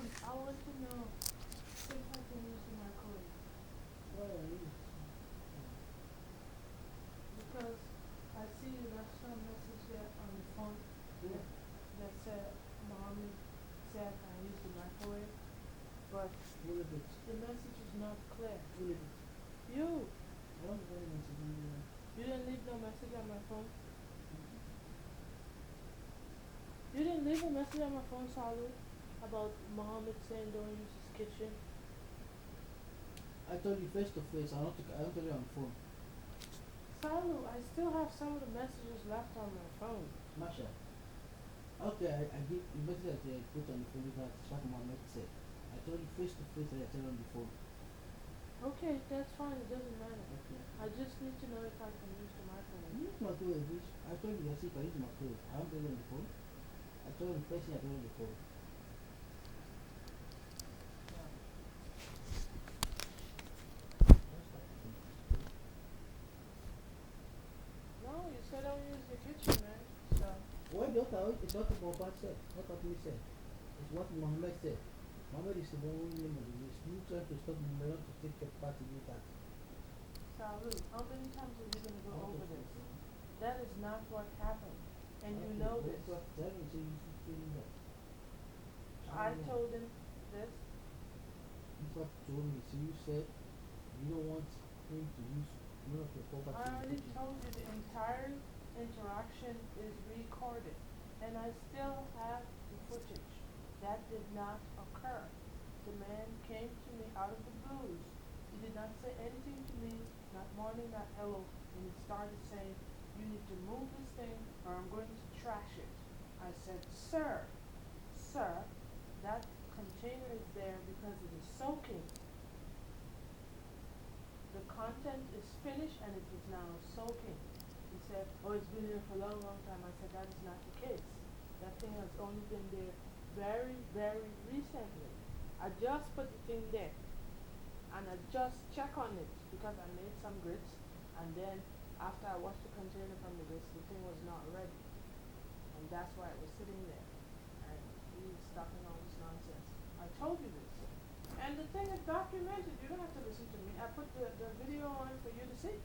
I want to know if I can use the microwave Well, because I see you left some message there on the phone yeah, that said mommy said I use the microwave, but full of it. the message is not clear. Full of it. You I don't very much to do that. you didn't leave no message on my phone. You didn't leave a message on my phone, Salu, about Mohammed saying don't use his kitchen. I told you face to face. I don't tell you on the phone. Salu, I still have some of the messages left on my phone. Masha. Okay, I give the message that I put on the phone because that's what my mate said. I told you face to face that I tell you on the phone. Okay, that's fine, it doesn't matter. Okay. I just need to know if I can use the microwave. Use my clothes, bitch. I told you that's if I use my clothes. I don't tell you on the phone. I told you first thing I tell you on the phone. No, you said don't use the kitchen, man. So Why it's not what Mohammed said. Not what we said. It's what Mohammed said. Mohammed is the one name of the list. You trying to stop Mohammed to take your part to do that. Salu, how many times are we gonna go Out over of this? it. That is not what happened. And you Okay, know that's this. what that is, so you should feel that. I told him this. That's what you told me. So you said you don't want him to use none of your property I in the already kitchen. told you the entire interaction is recorded. And I still have the footage. That did not occur. The man came to me out of the blues. He did not say anything to me, not morning, not hello, and he started saying, you need to move this thing or I'm going to trash it. I said, sir, that container is there because it is soaking. The content is finished and it is now soaking. He said, oh, it's been here for a long, long time. I said, that is not the case. That thing has only been there very, very recently. I just put the thing there and I just check on it because I made some grits and then after I washed the container from the grits, the thing was not ready. And that's why it was sitting there. And he's talking all this nonsense. I told you this. And the thing is documented. You don't have to listen to me. I put the video on for you to see.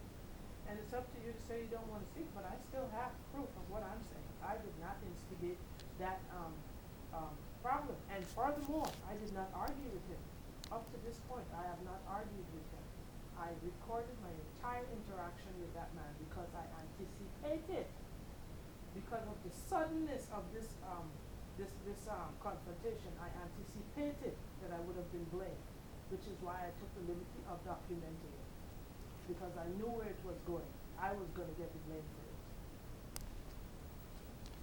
And it's up to you to say you don't want to see, but I still have proof of what I'm saying. I did not instigate that problem. And furthermore, I did not argue with him. Up to this point, I have not argued with him. I recorded my entire interaction with that man because I anticipated, because of the suddenness of this confrontation, I anticipated that I would have been blamed, which is why I took the liberty of documenting it. Because I knew where it was going. I was going to get the blame for it.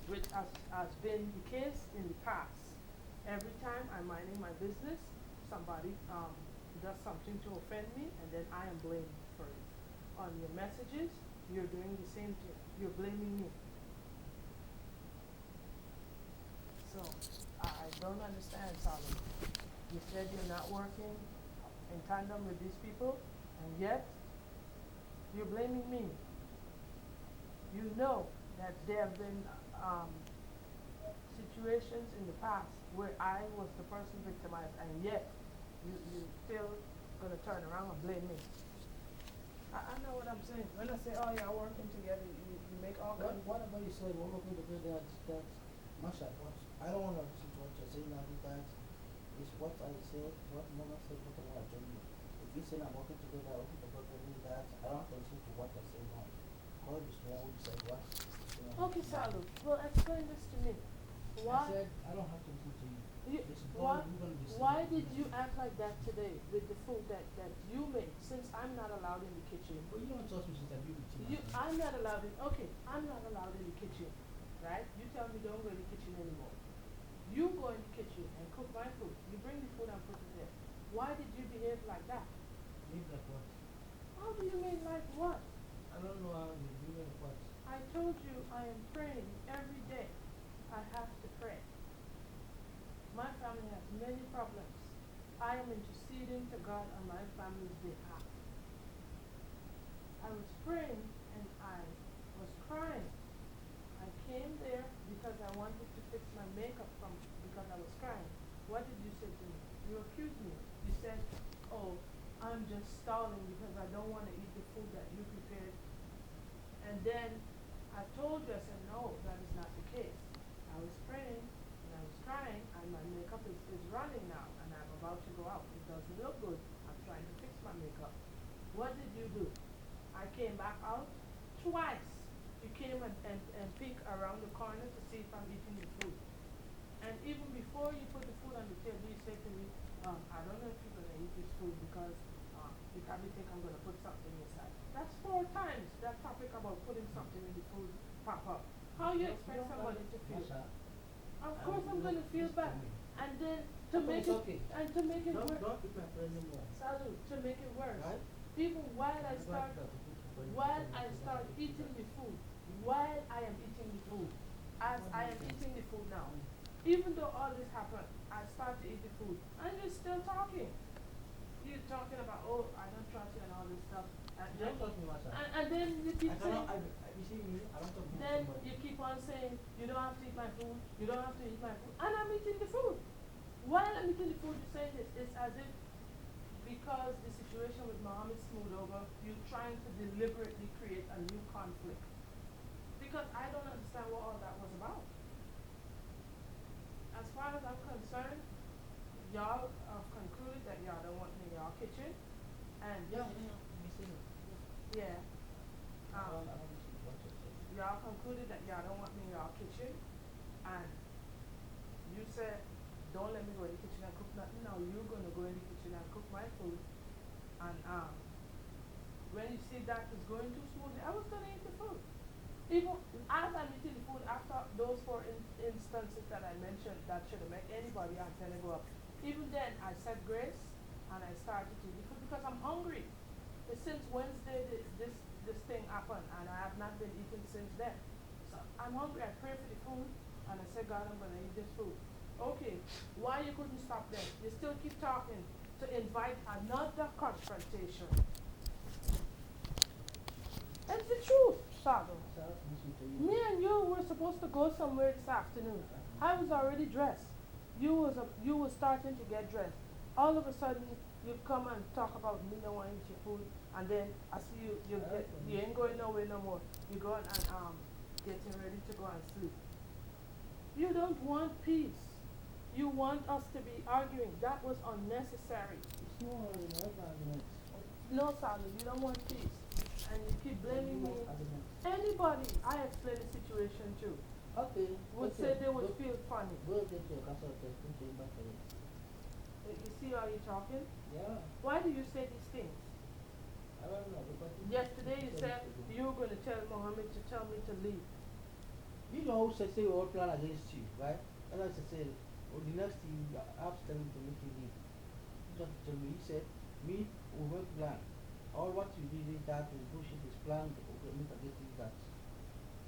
Which has been the case in the past. Every time I'm minding my business, somebody does something to offend me, and then I am blamed for it. On your messages, you're doing the same thing. You're blaming me. So, I don't understand, Solomon. You said you're not working in tandem with these people, and yet you're blaming me. You know that there have been situations in the past where I was the person victimized, and yet you still gonna turn around and blame me. I know what I'm saying. When I say, oh, you're working together, you make all kinds of. Whatever you said, we're looking to do that Masha, what I don't want to listen to what you're saying now because it's what I said, what Mama said, what I want to tell you. If you say I'm working together, working together means that I don't have to listen to what you're saying now. God is the one who said what. Okay, Salu, well, explain this to me. Why? I said I don't have to listen to you. You, It's why, God who's going to decide. why did you act like that today with the food that you made since I'm not allowed in the kitchen? But you don't trust me since I built with You, you. I'm not allowed in, okay, I'm not allowed in the kitchen, right? You tell me don't go in the kitchen anymore. You go in the kitchen and cook my food. You bring the food and put it there. Why did you behave like that? Leave like what? How do you mean like what? I don't know how you do like what. I told you I am praying every day. I have to pray. My family has many problems. I am interceding to God on my family's behalf. I was praying and I was crying. I came there because I wanted to fix my makeup because I was crying. what did you say to me? You accused me. You said, oh, I'm just stalling because I don't want to eat the food that you prepared. And then I told you, I said, no, that is not the case. I was praying and I was crying and my makeup is running now and I'm about to go out. It doesn't look good. I'm trying to fix my makeup. What did you do? I came back out twice. You came and peeked around the corner to see if I'm eating the food. And even before you put the food on the table, you said to me, I don't know if you're going to eat this food because you probably think I'm going to put something inside. That's 4 times that topic about putting something in the food pop up. How you expect somebody to feel? Masha, Of course I'm going to feel listen to bad. me. And then to Okay, make it's it, okay. and to make it worse, Don't eat my friend anymore. Salud, to make it worse, Right? even while I Never start, do that to people when you while tell I me to start do eating that. the food, while I am eating the food, as What I do am you think? eating the food now, even though all this happened, I start to eat the food, and you're still talking. You're talking about, oh, I don't trust you and all this stuff. You don't trust me, Masha. And then you keep I saying, cannot, you see me, I don't talk to then somebody. you keep on saying, you don't have to eat my food, you don't have to eat my food, and I'm eating the food. While I'm eating the food, you're saying this, it's as if because the situation with Mohammed smoothed over, you're trying to deliberately create a new conflict. Because I don't understand what all that was about. As far as I'm concerned, y'all have concluded that y'all don't want me in y'all kitchen, and Yeah, you see me. yeah, I don't see what you're saying. y'all concluded that y'all don't want me in y'all kitchen, and you said, don't let me go in the kitchen and cook nothing. Now you're gonna go in the kitchen and cook my food, and when you see that is going too smoothly, I was gonna eat the food. Even as I'm eating the food, after those 4 instances that I mentioned that should have made anybody antenna go up, even then I said grace and I started to eat the food because I'm hungry. It's since Wednesday this thing happened and I have not been eating since then. So I'm hungry. I pray for the food and I said, God, I'm gonna eat this food. Okay, why you couldn't stop then? You still keep talking to invite another confrontation. It's the truth, Shadow. Masha, listen to you. Me and you were supposed to go somewhere this afternoon. I was already dressed. You was starting to get dressed. All of a sudden, you come and talk about me not wanting to eat your food, and then I see you ain't going nowhere no more. You going and getting ready to go and sleep. You don't want peace. You want us to be arguing. That was unnecessary. It's no argument. No, Sally, you don't want peace. And you keep blaming me. Argument. Anybody I explain the situation to Okay. would okay. say they would Go- feel funny. Go get your castle test and take back for it. You see how you're talking? Yeah. Why do you say these things? I don't know because Yesterday you said you were going to tell Mohammed to tell me to leave. you know who say we all plan against you, right? And I say, well, the next thing you have to tell him to make you leave. He just told me, he said, me, we won't plan. All what you did is that is bullshit is planned, okay, make against you that.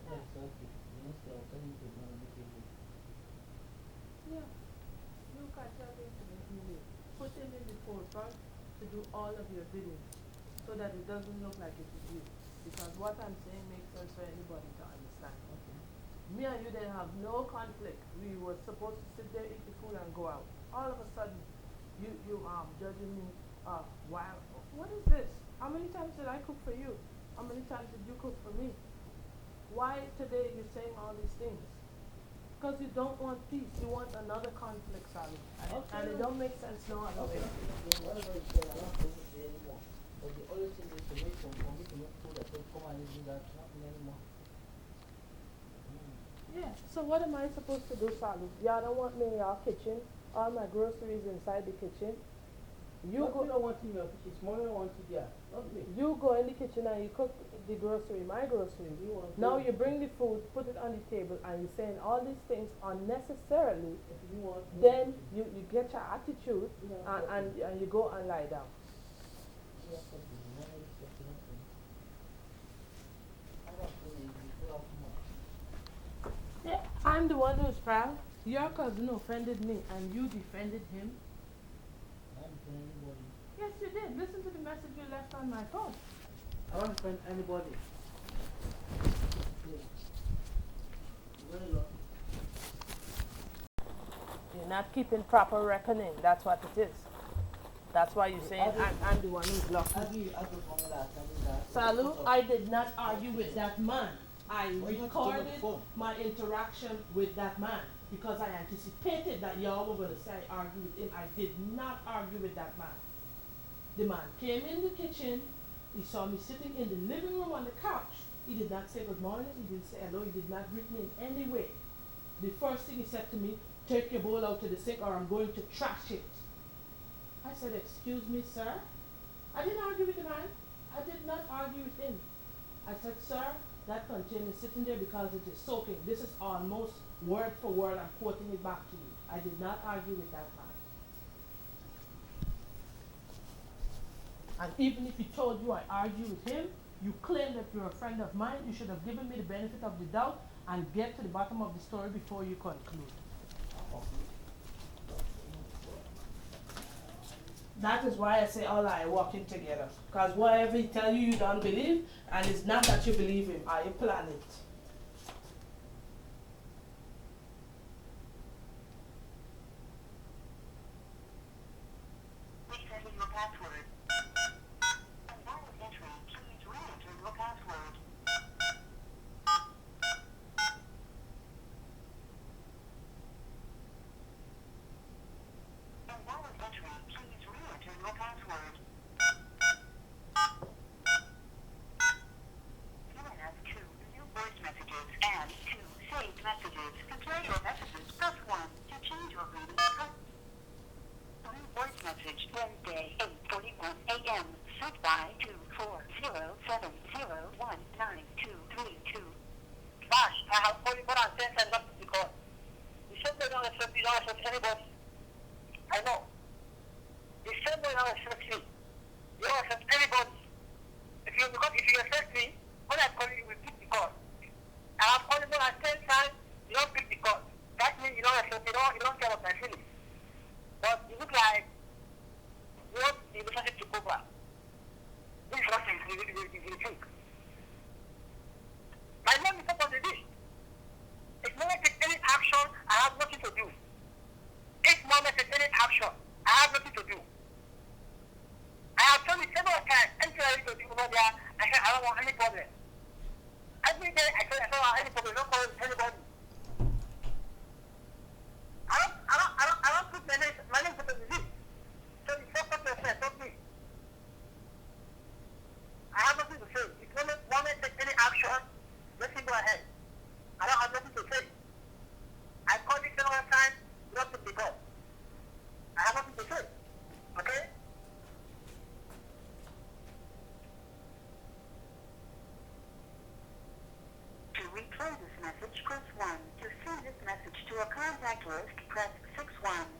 That's okay. The next thing I'll tell him to make you leave. Yeah. You can tell him to make me leave. Put him in the forefront to do all of your bidding so that it doesn't look like it is you. Because what I'm saying makes sense for anybody to understand. Okay. Me and you didn't have no conflict. We were supposed to sit there, eat the food, and go out. All of a sudden, you judging me. Why? What is this? How many times did I cook for you? How many times did you cook for me? Why today you're saying all these things? Because you don't want peace. You want another conflict, Sally. And it don't make sense no other way. Okay. Whatever you say, I don't think it anymore. But the only thing is to make for me to make food that says come and do that, nothing anymore. Yeah. So what am I supposed to do, Sally? Y'all don't want me in your kitchen. All my groceries inside the kitchen. You But go. we don't want him in your kitchen. It's mommy wants it there, not me. You go in the kitchen and you cook the grocery, my grocery. You want Now to- you bring the food, put it on the table, and you're saying all these things unnecessarily. If you want me Then to- you get your attitude Yeah, and you go and lie down. Yeah, but the money is just nothing. I don't think you pull out too much. Yeah, I'm the one who's proud. Your cousin offended me and you defended him. I don't defend anybody. Yes, you did. Listen to the message you left on my phone. I don't defend anybody. Yeah. Very lucky. Yeah. You're not keeping proper reckoning. That's what it is. That's why you're saying I'm the one who's lucky. I just wanted to tell you that. Salu, I did not argue with that man. I Why you have to turn recorded on the phone? my interaction with that man because I anticipated that y'all were going to say I argue with him. I did not argue with that man. The man came in the kitchen. He saw me sitting in the living room on the couch. He did not say good morning. He didn't say hello. He did not greet me in any way. The first thing he said to me, take your bowl out to the sink or I'm going to trash it. I said, excuse me, sir. I didn't argue with the man. I did not argue with him. I said, sir, that container is sitting there because it is soaking. This is almost word for word. I'm quoting it back to you. I did not argue with that man. And even if he told you I argued with him, you claim that you're a friend of mine, you should have given me the benefit of the doubt and get to the bottom of the story before you conclude. That is why I say all I working together. Because whatever he tell you, you don't believe, and it's not that you believe him, or you plan it. Resetting your password. Invalid entry. Please re-enter your password. Invalid entry. Please re-enter your password. You have 2 new voice messages and 2 saved messages. To play your messages, press 1. To change your reading, press new voice message Wednesday, 8:41 a.m. Sent by 24070192332. Gosh, I have only put on 10 and not because you said they don't accept anybody. I know. You said they don't accept me. You don't accept anybody. If you accept me, when I call you, you will pick the call. I have called you more than 10 times, you don't pick the call. That means you don't accept me, you don't care about my feelings. But you look like you want the relationship to go back. This is what you think. My name is not on the list. If Mama takes any action, I have nothing to do. If Mama takes any action, I have nothing to do. I have told you several times, anything I need to do over there, I said I don't want any problem. Every day I said I don't want any problem, don't call anybody. I don't put my name on the list. So you focus yourself, not me. I have nothing to say. If Mama takes any action, let him go ahead. I don't have nothing to say. I called you several times, you don't pick the call. I have nothing to say. Okay? To replay this message, press 1. To send this message to a contact list, press 6-1.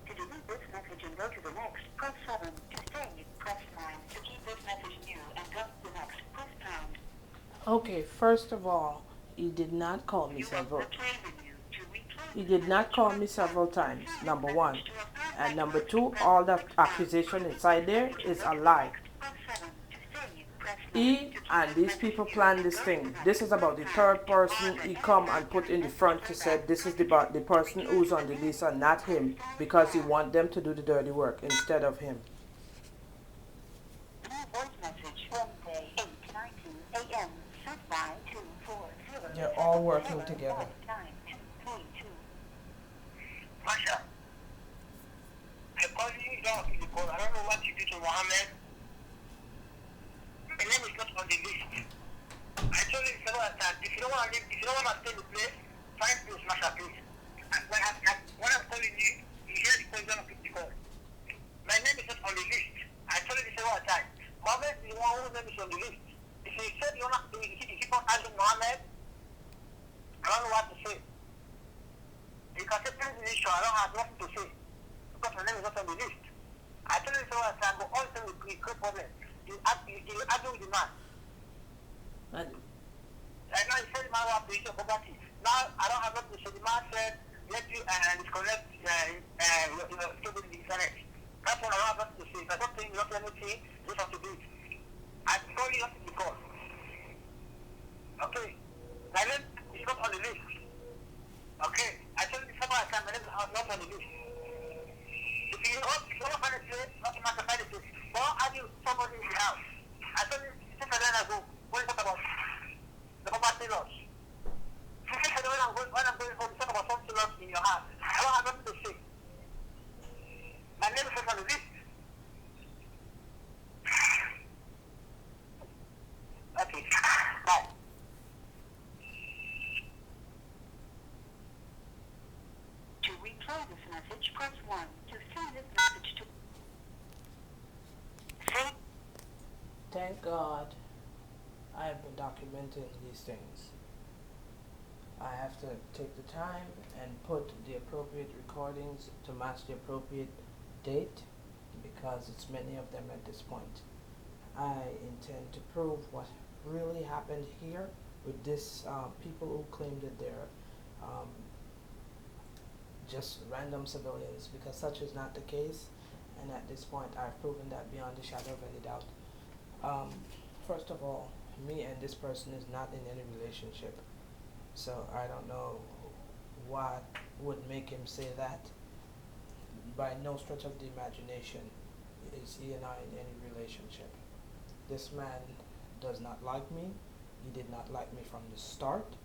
To delete this message and go to the next, press 7. To save, press 9. To keep this message new and go to the next, press pound. Okay, first of all, he did not call me several. He did not call me several times, number one. And number two, all that accusation inside there is a lie. He and these people planned this thing. This is about the third person he come and put in the front to say this is the person who's on the list and not him, because he want them to do the dirty work instead of him. They're all working together. Masha, I called you, you don't pick the call. I don't know what you did to Mohammed. My name is not on the list. I told you several times, if you don't want to stay in the place, find place, Masha, please. When I'm calling you, you hear the call, you don't pick the call. My name is not on the list. I told you several times. Mohammed is the one whose name is on the list. If you said you keep on asking Mohammed, I don't know what to say. You can say things in the issue, I don't have nothing to say. Because my name is not on the list. I tell you several times, but all the time we create problems. You argue with the man. Right now you said the man wants to use your property. Now I don't have nothing to say. The man said, let you disconnect your cable in the internet. That's what I don't have nothing to say. If I don't think you don't anything, you just have to do it. I call you nothing to call. Okay. My name is not on the list. Okay. I told you several times, my name is not on the list. everybody in the house. I told him, since I then I go, what is talk about the property loss? He said, when I'm going home, talk about something lost in your house. I don't have nothing to say. My name is on the list. Okay, bye. To replay this message, press 1. To send this message to... Thank God I have been documenting these things. I have to take the time and put the appropriate recordings to match the appropriate date because it's many of them at this point. I intend to prove what really happened here with this people who claim that they're just random civilians, because such is not the case, and at this point I've proven that beyond the shadow of any doubt. First of all, me and this person is not in any relationship, so I don't know what would make him say that. By no stretch of the imagination is he and I in any relationship. This man does not like me. He did not like me from the start.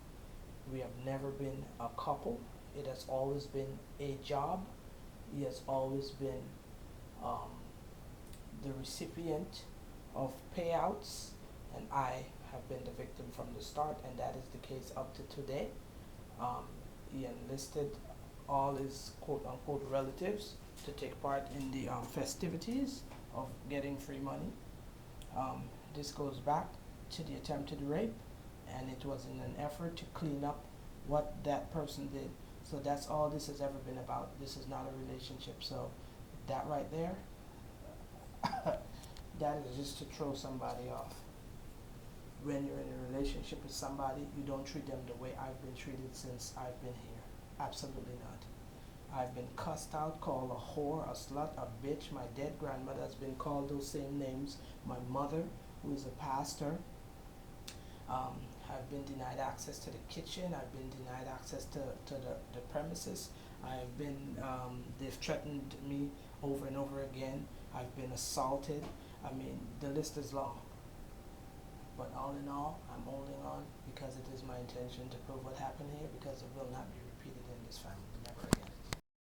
We have never been a couple. It has always been a job. He has always been the recipient of payouts, and I have been the victim from the start, and that is the case up to today. He enlisted all his quote-unquote relatives to take part in the festivities of getting free money. This goes back to the attempted rape, and it was in an effort to clean up what that person did. So that's all this has ever been about. This is not a relationship. So that right there, that is just to throw somebody off. When you're in a relationship with somebody, you don't treat them the way I've been treated since I've been here. Absolutely not. I've been cussed out, called a whore, a slut, a bitch. My dead grandmother has been called those same names. My mother, who is a pastor, I've been denied access to the kitchen. I've been denied access to the premises. I've been, they've threatened me over and over again. I've been assaulted. I mean, the list is long. But all in all, I'm holding on because it is my intention to prove what happened here, because it will not be repeated in this family.